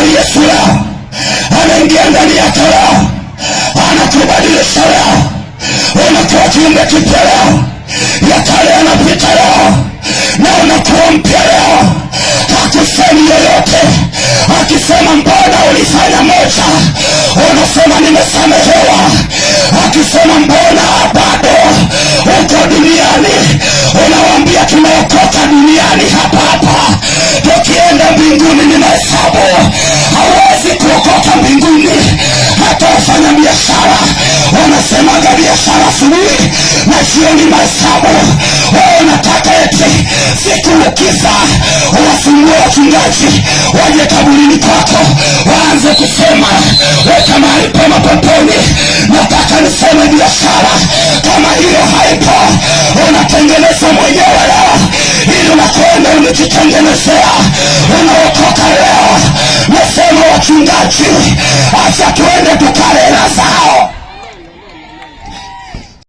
ndani ya sura, anaingia ndani yako leo, anakubadilisha leo, unakuwa kiumbe kipya leo, ya kale yanapita leo na unakuwa mpya leo. Hakusemi yoyote, akisema mbona ulifanya moja, unasema nimesamehewa. Akisema mbona bado uko duniani, unawambia tumeokoka duniani hapa hapa, tukienda mbinguni ni mahesabu. Hawezi kuokoka mbinguni hata wafanya biashara, wanasemaga biashara asubuhi na jioni mahesabu. Wewe unataka eti siku ukifa uwafungue wachungaji waje kaburini kwako waanze kusema weka mahali pema peponi. Nataka niseme biashara kama hiyo haipo, unatengeneza mwenyewe leo, ili unakwenda unajitengenezea, unaokoka leo. Nasema wachungaji, acha tuende tukale hela zao,